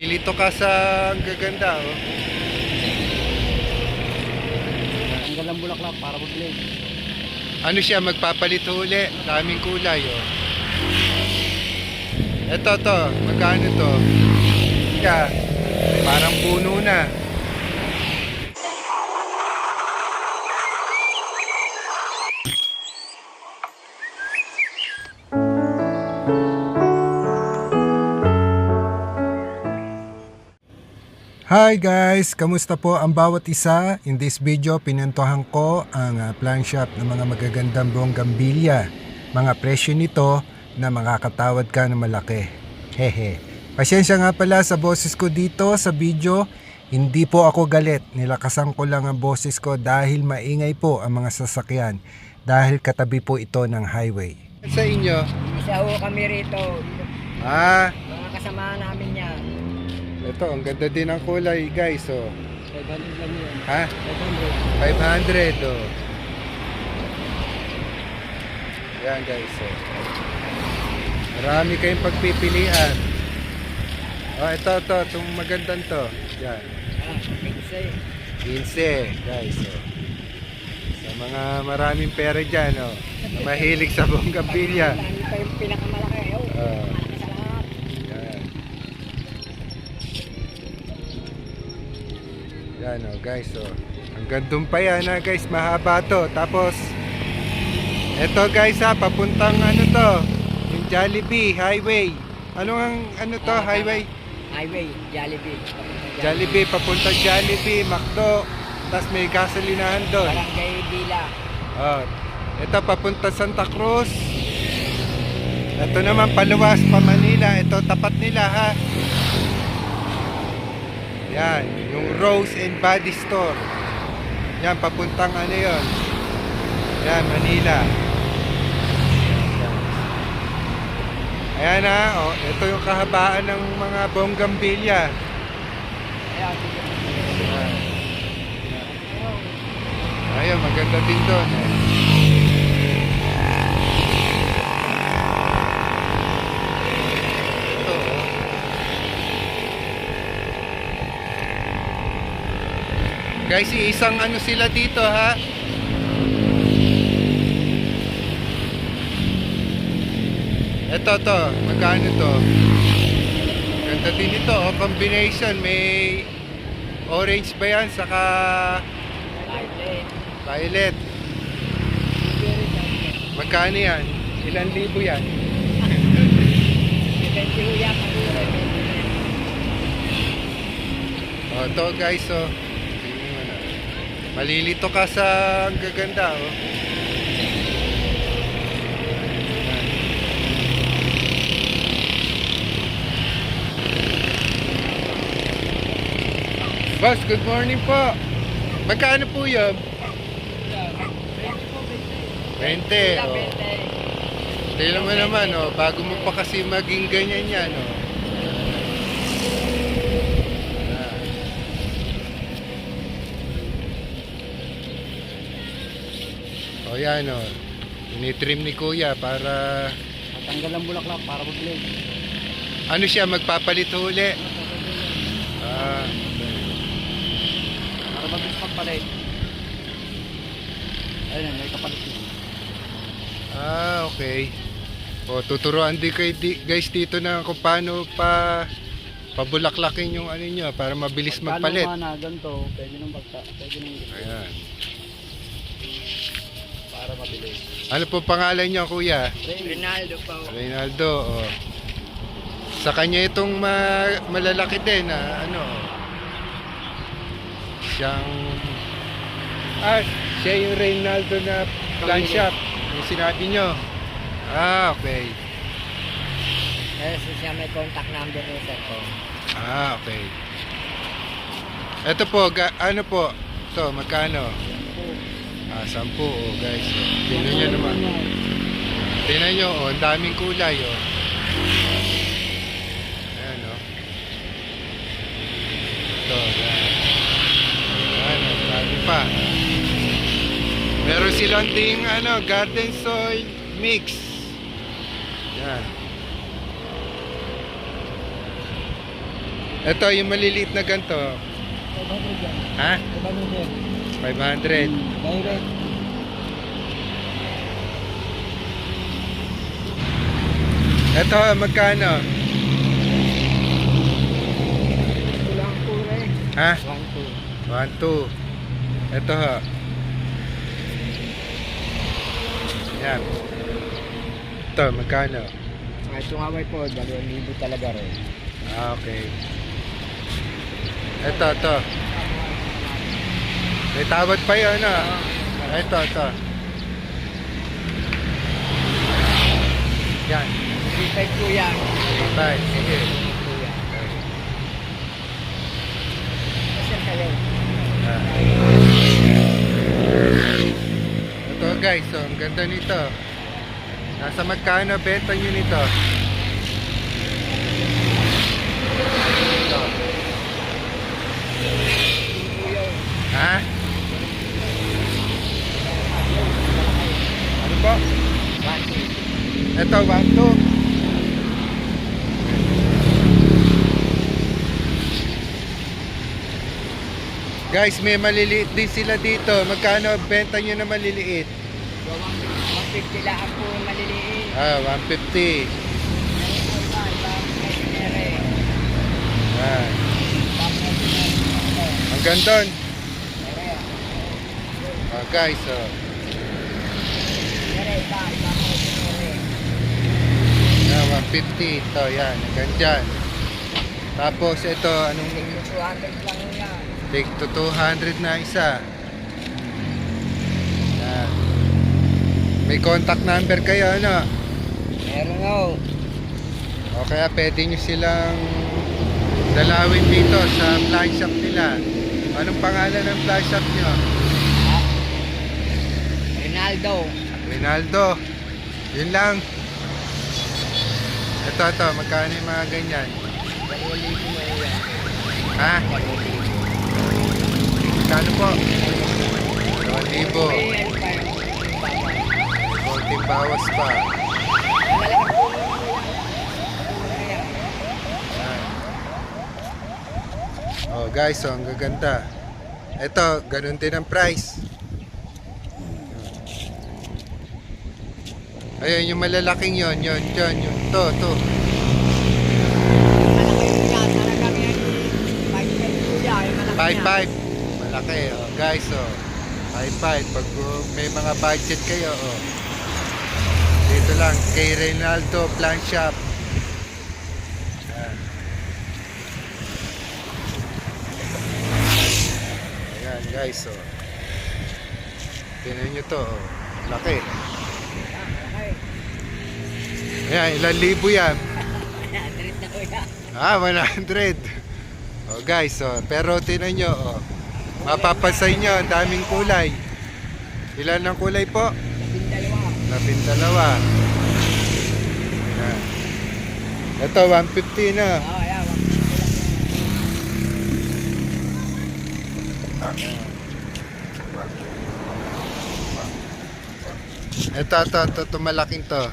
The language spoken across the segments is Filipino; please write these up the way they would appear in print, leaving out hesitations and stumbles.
Ilito ka sa ang gaganda, oh. Ang galang bulaklak para mag-blade. Ano siya, magpapalit uli. Daming kulay, oh. Ito, to. Magkano to? Yeah. Parang puno na. Hi guys! Kamusta po ang bawat isa? In this video, pinentohan ko ang plant shop ng mga magagandang bonggambilya. Mga presyo nito na makakatawad ka na malaki. Hehe. Pasensya nga pala sa boses ko dito sa video. Hindi po ako galit. Nilakasan ko lang ang boses ko dahil maingay po ang mga sasakyan. Dahil katabi po ito ng highway. Sa inyo? Isa ho kami rito. Mga kasama namin yan. Ito, ang ganda din ng kulay guys, oh. 500 lang yun. Ha? 500, oh. Yan guys, oh. Marami kayong pagpipilian. Oh, ito, itong magandang to. Yan. 15 guys, oh. Sa mga maraming pera dyan, oh. Na mahilig sa bonggambilya. Lalo pa yung pinakamalaki. Yan, oh guys, oh. Hanggang dun pa yan, ha guys, mahaba to. Tapos eto guys, ha, papuntang ano to, yung Jollibee Highway. Ano to, highway? Highway, Jollibee. Jollibee, papuntang Jollibee, McDo. Tapos may gasolinahan doon. Barangay Bila. Oh, ito papunta Santa Cruz. Ito naman paluwas pa Manila. Ito tapat nila, ha. Yan, yung Rose and Body Store. Yan, papuntang ano yun. Yan, Manila. Ayan, ha. Oh, ito yung kahabaan ng mga bonggambilya. Ayun, maganda din doon. Ito, oh. Guys, isang ano sila dito, ha. Ito, to. Magkano to? Ganda din ito, oh. Combination. May orange ba yan? Saka violet. Magkano yan? Ilan libo yan? Oh, to guys, oh. Malilito ka sa ang gaganda, oh. Boss, good morning po. Magkano po yun? 20, oh. Tignan mo naman, oh. Bago mo pa kasi maging ganyan yan, oh. O yan, o. Tinitrim ni kuya para Matanggal ang bulaklak para mag-blade. ano siya, magpapalit uli. Ah, Para mabilis magpalit. Ayun, may kapalit yun. okay. O, tuturuan din kayo guys dito na kung paano pabulaklakin yung ano nyo para mabilis magpalit. Pagkano na ganito, pwede nang pwede nang Ayan. para mabilis. Ano po pangalan nyo, kuya? Rinaldo pa. Reynaldo, o. Sa kanya itong malalaki din, ano. Siyang siya yung Reynaldo na plant shop. Yung sinabi nyo. Okay. Siya may contact number ng cellphone. Okay. Ito po, ano po? So, magkano? 10, oh, guys. Tingnan nyo naman. Tingnan nyo, oh, ang daming kulay, oh. Ayan, oh. Ito, yan. Ayan, oh, dami pa. Meron silang ding, garden soil mix. Yan. Ito, yung maliliit na ganito. 500 yan. Ha? 500 yan. 500. Direct. Ito, magkano? Ito lang po rin. Ha? 1, 2. 1, 2. Ito ha. Yan. Ito, magkano? Itong away po, 2,000 talaga rin. Ah, okay. Ito. May tawad pa yun, ano? Ito. Yan. 3,500 po yan. 5. Sige. Po yan. Kasi kayo. Ah. Ito guys, so, ang ganda nito. Nasa magkano benta nyo nito? Ito. Po yun. Ha? Ano po? 1, 2. Ito, 1, 2. Guys, may maliliit din sila dito. Magkano benta nyo na maliliit? 150 lang po maliliit. Ah, 150. Ah, ang gandon. Ah, guys, oh. Ah, 150. Ito, yan. Hanggang dyan. Tapos, ito, anong... 200 lang yan. Take to 200 na isa. Yan. May contact number kayo, ano? Meron o. O kaya pwede nyo silang dalawin dito sa fly shop nila. Anong pangalan ng fly shop nyo? Ronaldo. Rinaldo. Yun lang. Ito. Magkano yung mga ganyan? 2,000 na yan. Ha? 2,000. Magkano po? 2,000. May ano pa yun? Konting bawas pa. Malaki po yan. Yan. Oh guys, oh, ang gaganda. Ito, ganun din ang price. Ayun, yung malalaking yon, yun. To. Malaki po yan. Talagang yan. 5,500 po yan. Malaki yan. 5.5. Malaki, oh. Guys, oh. 5.5. Pag may mga budget kayo, oh. Dito lang, kay Reynaldo Plant Shop. Ayan. Ayan, guys, oh. Tingnan nyo to, oh. Laki. Ayan, ilang libo yan? 100 na po yan. Ah, 100. Oh, guys, oh. Pero tingnan nyo, oh. Mapapansin nyo, ang daming kulay. Ilan ang kulay po? 12. 12. Ayan. Ito, 150 na. Oo, yan. Ito, malaking to.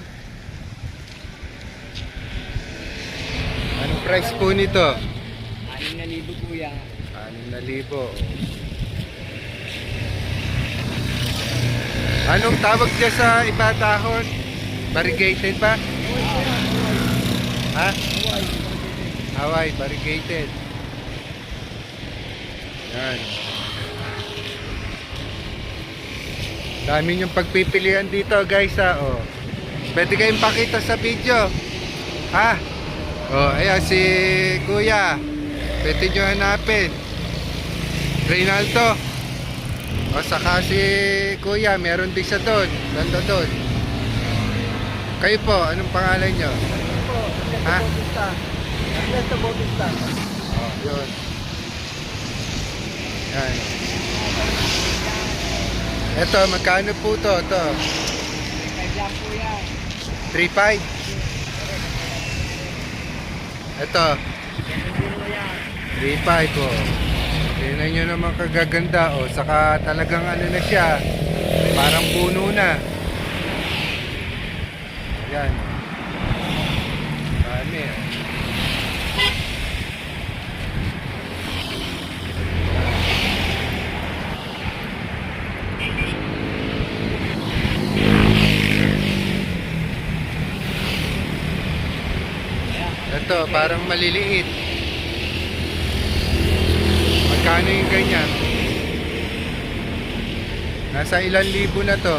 Anong price po nito? 6,000 po yan. 6,000. Anong tawag niya sa iba dahon? Variegated ba? Ha? Hawaii, variegated. Yan. Dami niyong pagpipilian dito guys ha. Oh. Pwede kayong pakita sa video. Ha? Oh, ayan si Kuya. Pwede nyo hanapin. Reynaldo. O saka si Kuya, meron din siya doon. Banda doon. Kayo po, anong pangalan nyo? Ha? Ernesto Bautista. Oh, yun. Yan. Ito, magkano po to? Ito, 5 lang po yan. 3.5. Ito, 2,000 yan. 3.5 po. Tingnan nyo naman kagaganda. O, saka talagang ano na siya. Parang puno na. Yan. Dami. Ito, parang maliliit. Magkano yung ganyan? Nasa ilang libo na to? 3.5?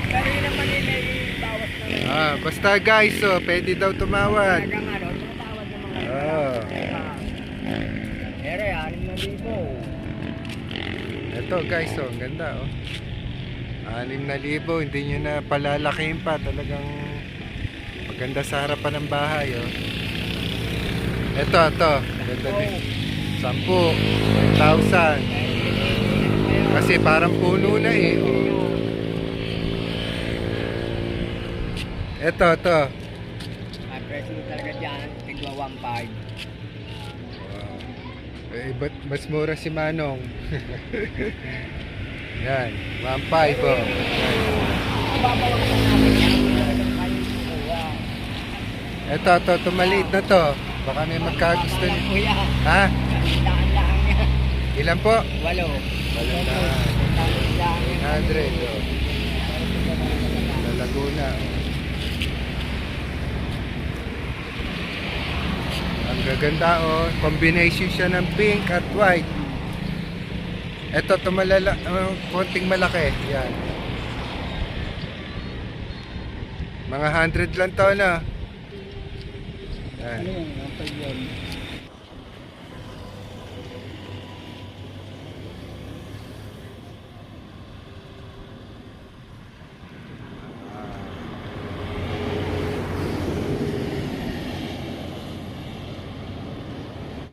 Pero yun naman yung may bawas naman. Basta guys, pwede daw tumawad. Talagang ano, tumatawad ng mga Pero yan, 6,000. Ito guys, ang ganda 6,000, hindi nyo na palalakihin pa. Talagang maganda sa harapan ng bahay Ito, ganda din. 10,000. Kasi parang puno na Ito. Ang presyo talaga dyan, tigwa 1.5. Ba't mas mura si Manong? Yan, 1.5 Yan. Babawasan namin yan. Talagang kayo kukuha. Ito, maliit na to. Baka may magkagusto Yan, niyo. kuya. Ha? Daan lang yan. Ilan po? 8. 8 na. 100 Sa Laguna. Ang gaganda combination siya ng pink at white. Ito konting malaki. Yan. Mga 100 lang to na. Yan.